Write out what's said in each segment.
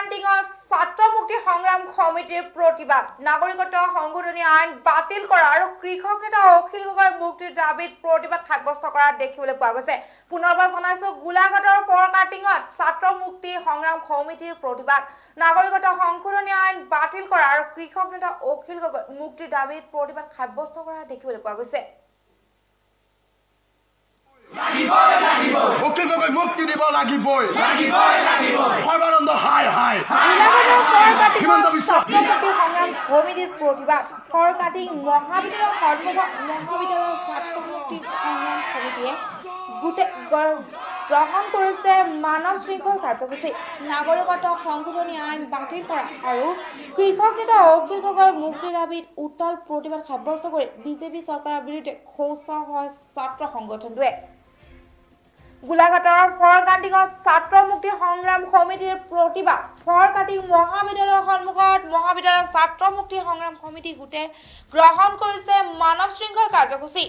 কাণ্টিঙত ছাত্ৰ মুক্তি সংগ্ৰাম সমিতিৰ প্ৰতিবাদ নাগৰিকত্ব সংশোধনী আইন বাতিল কৰা আৰু কৃষক নেতা অখিল গগৈৰ মুক্তিৰ দাবীত প্ৰতিবাদ সাব্যস্ত কৰা দেখিবলৈ পোৱা গৈছে। পুনৰবাৰ জনাইছো গোলাঘাটৰ ফৰ কাণ্টিঙত ছাত্ৰ মুক্তি সংগ্ৰাম সমিতিৰ প্ৰতিবাদ নাগৰিকত্ব সংশোধনী আইন বাতিল কৰা আৰু কৃষক নেতা অখিল গগৈৰ মুক্তিৰ দাবীত প্ৰতিবাদ সাব্যস্ত কৰা দেখিবলৈ পোৱা গৈছে। অখিল গগৈ মুক্তি দিব লাগিবই সৰ্বানন্দ হাই হাই হিমন্ত বিশ্ব সংগ্ৰাম সমিতিৰ প্ৰতিবাদ ফৰ কাটিং মহাবিদ্যালয় মহাবিদ্যালয় ছাত্ৰ মুক্তি সংগ্ৰাম সমিতিয়ে গ্ৰহণ কৰিছে মানৱ শৃংখল কাৰ্যসূচী নাগৰিকত্ব সংশোধনী আইন বাতিল কৰা আৰু কৃষক নেতা অখিল গগৈৰ মুক্তিৰ দাবীত উত্তাল প্ৰতিবাদ সাব্যস্ত কৰি বিজেপি চৰকাৰৰ বিৰুদ্ধে খোচৰ হয় ছাত্ৰ সংগঠনটোৱে। গোলাঘাটৰ ফৰ কাণ্টিঙত ছাত্ৰ মুক্তি সংগ্ৰাম সমিতিৰ প্ৰতিবাদ ফৰ কাটিং মহাবিদ্যালয়ৰ সন্মুখত মহাবিদ্যালয় ছাত্ৰ মুক্তি সংগ্ৰাম সমিতি গোটে গ্ৰহণ কৰিছে মানৱ শৃংখল কাৰ্যসূচী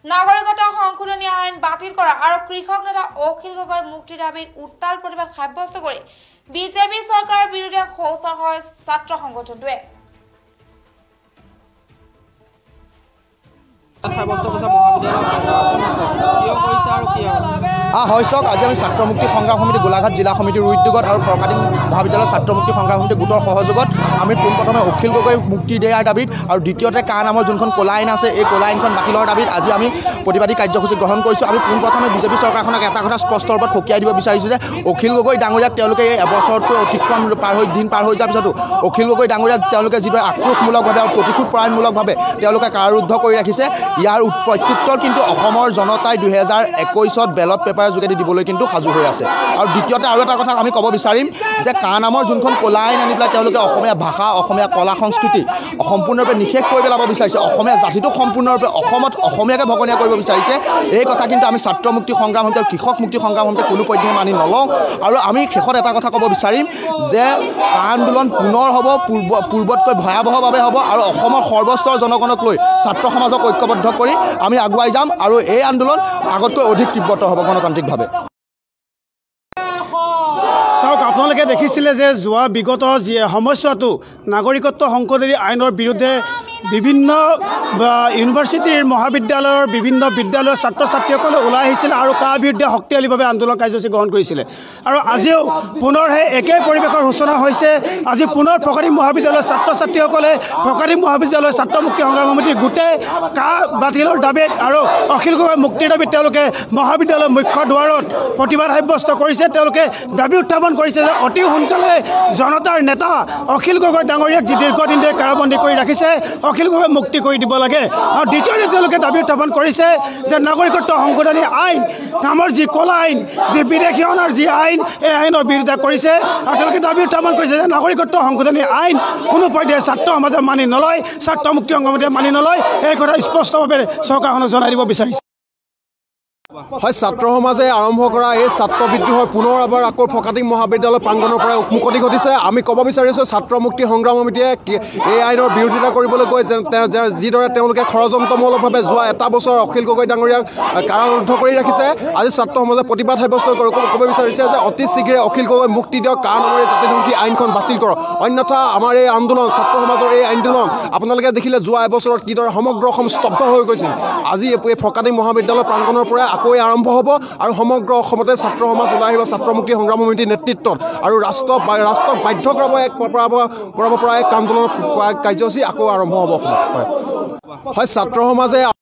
নাগৰিকত্ব সংশোধনী আইন বাতিল কৰা আৰু কৃষক নেতা অখিল গগৈৰ মুক্তিৰ দাবীত উত্তাল প্ৰতিবাদ সাব্যস্ত কৰি বিজেপি চৰকাৰৰ বিৰুদ্ধে খোচৰ হয় ছাত্ৰ সংগঠনটোৱে। হয়চক আজি আমি ছাত্ৰ মুক্তি সংগ্ৰাম সমিতি গোলাঘাট জিলা সমিতিৰ উদ্যোগত আৰু ফৰকাটিং মহাবিদ্যালয় ছাত্ৰ মুক্তি সংগ্ৰাম সমিতি গোটৰ সহযোগত আমি পোনপ্ৰথমে অখিল গগৈ মুক্তি দিয়াৰ দাবীত আৰু দ্বিতীয়তে কা নামৰ যোনখন ক'লা আইন আছে এই ক'লা আইনখন বাতিলৰ দাবীত আজি আমি প্ৰতিবাদী কাৰ্যসূচী গ্ৰহণ কৰিছোঁ। আমি পোনপ্ৰথমে বিজেপি চৰকাৰখনক এটা কথা স্পষ্ট ৰূপত সকীয়াই দিব বিচাৰিছোঁ যে অখিল গগৈ ডাঙৰীয়াক তেওঁলোকে এই এবছৰতকৈ অতিক্ৰম দিন পাৰ হৈ যোৱাৰ পিছতো অখিল গগৈ ডাঙৰীয়াক তেওঁলোকে যিদৰে আক্ৰোশমূলকভাৱে আৰু প্ৰতিশোধ পৰায়ণমূলকভাৱে তেওঁলোকে কাৰাৰুদ্ধ কৰি ৰাখিছে ইয়াৰ প্ৰত্যুত্তৰ কিন্তু অসমৰ জনতাই 2021 বেলট পেপাৰৰ যোগেদি দিবলৈ কিন্তু সাজু হৈ আছে। আৰু দ্বিতীয়তে আৰু এটা কথা আমি ক'ব বিচাৰিম যে কা নামৰ যোনখন ক'লা আইন আনি পেলাই তেওঁলোকে অসমীয়া ভাষা অসমীয়া কলা সংস্কৃতি সম্পূৰ্ণৰূপে নিষেধ কৰি পেলাব বিচাৰিছে, অসমীয়া জাতিটোক সম্পূৰ্ণৰূপে অসমত অসমীয়াকে ভগনীয়া কৰিব বিচাৰিছে। এই কথা কিন্তু আমি ছাত্ৰ মুক্তি সংগ্ৰাম সমিতি আৰু কৃষক মুক্তি সংগ্ৰাম সমিতি কোনো পধ্যে মানি নলওঁ। আৰু আমি শেষত এটা কথা ক'ব বিচাৰিম যে আন্দোলন পুনৰ হ'ব, পূৰ্বতকৈ ভয়াৱহভাৱে হ'ব আৰু অসমৰ সৰ্বস্তৰ জনগণক লৈ ছাত্ৰ সমাজক ঐক্যবদ্ধ কৰি আমি আগুৱাই যাম আৰু এই আন্দোলন আগতকৈ অধিক তীব্ৰতৰ হ'ব গণতান্ত্ৰিকভাৱে। চাওক, আপোনালোকে দেখিছিলে যে যোৱা বিগত যি সময়ছোৱাটো নাগৰিকত্ব সংশোধনী আইনৰ বিৰুদ্ধে বিভিন্ন ইউনিভাৰ্চিটিৰ মহাবিদ্যালয়ৰ বিভিন্ন বিদ্যালয়ৰ ছাত্ৰ ছাত্ৰীসকলে ওলাই আহিছিলে আৰু কাৰ বিৰুদ্ধে শক্তিশালীভাৱে আন্দোলন কাৰ্যসূচী গ্ৰহণ কৰিছিলে। আৰু আজিও পুনৰ সেই একে পৰিৱেশৰ সূচনা হৈছে। আজি পুনৰ ফকাৰী মহাবিদ্যালয়ৰ ছাত্ৰ ছাত্ৰীসকলে ফকাৰী মহাবিদ্যালয়ৰ ছাত্ৰ মুক্তি সংগ্ৰাম সমিতি গোটেই কা বাতিলৰ দাবীত আৰু অখিল গগৈৰ মুক্তিৰ দাবীত তেওঁলোকে মহাবিদ্যালয়ৰ মুখ্য দুৱাৰত প্ৰতিবাদ সাব্যস্ত কৰিছে। তেওঁলোকে দাবী উত্থাপন কৰিছে যে অতি সোনকালে জনতাৰ নেতা অখিল গগৈ ডাঙৰীয়াক যি দীৰ্ঘদিন ধৰি কাৰাবন্দী কৰি ৰাখিছে অখিল গগৈ মুক্তি কৰি দিব লাগে। আৰু দ্বিতীয়তে তেওঁলোকে দাবী উত্থাপন কৰিছে যে নাগৰিকত্ব সংশোধনী আইন নামৰ যি ক'লা আইন, যি বিদেশী অনাৰ যি আইন, এই আইনৰ বিৰোধিতা কৰিছে। আৰু তেওঁলোকে দাবী উত্থাপন কৰিছে যে নাগৰিকত্ব সংশোধনী আইন কোনো পধ্যে ছাত্ৰ সমাজে মানি নলয়, ছাত্ৰ মুক্তি সংগ্ৰামে মানি নলয়। এই কথা স্পষ্টভাৱে চৰকাৰখনক জনাই দিব বিচাৰিছে। হয়, ছাত্ৰ সমাজে আৰম্ভ কৰা এই ছাত্ৰ বিদ্ৰোহৰ পুনৰ এবাৰ আকৌ ফকাটিং মহাবিদ্যালয় প্ৰাংগণৰ পৰা মুকলি ঘটিছে। আমি ক'ব বিচাৰিছোঁ ছাত্ৰ মুক্তি সংগ্ৰাম সমিতিয়ে এই আইনৰ বিৰোধিতা কৰিবলৈ গৈ যিদৰে তেওঁলোকে ষড়যন্ত্ৰমূলকভাৱে যোৱা এটা বছৰ অখিল গগৈ ডাঙৰীয়াক কাৰাৰুদ্ধ কৰি ৰাখিছে। আজি ছাত্ৰ সমাজে প্ৰতিবাদ সাব্যস্ত ক'ব বিচাৰিছে যে অতি শীঘ্ৰে অখিল গগৈ মুক্তি দিয়ক, কা নামেৰে জাতিমুখী আইনখন বাতিল কৰক, অন্যথা আমাৰ এই আন্দোলন ছাত্ৰ সমাজৰ এই আন্দোলন আপোনালোকে দেখিলে যোৱা এবছৰত কিদৰে সমগ্ৰ অসম স্তব্ধ হৈ গৈছিল। আজি এই ফকাটিং মহাবিদ্যালয় প্ৰাংগণৰ পৰা আকৌ আৰম্ভ হ'ব আৰু সমগ্ৰ অসমতে ছাত্ৰ সমাজ ওলাই আহিব ছাত্ৰ মুক্তি সংগ্ৰাম সমিতিৰ নেতৃত্বত আৰু ৰাষ্ট্ৰক বাধ্য কৰাব পৰা এক আন্দোলন কাৰ্যসূচী আকৌ আৰম্ভ হ'ব অসমত। হয়, ছাত্ৰ সমাজে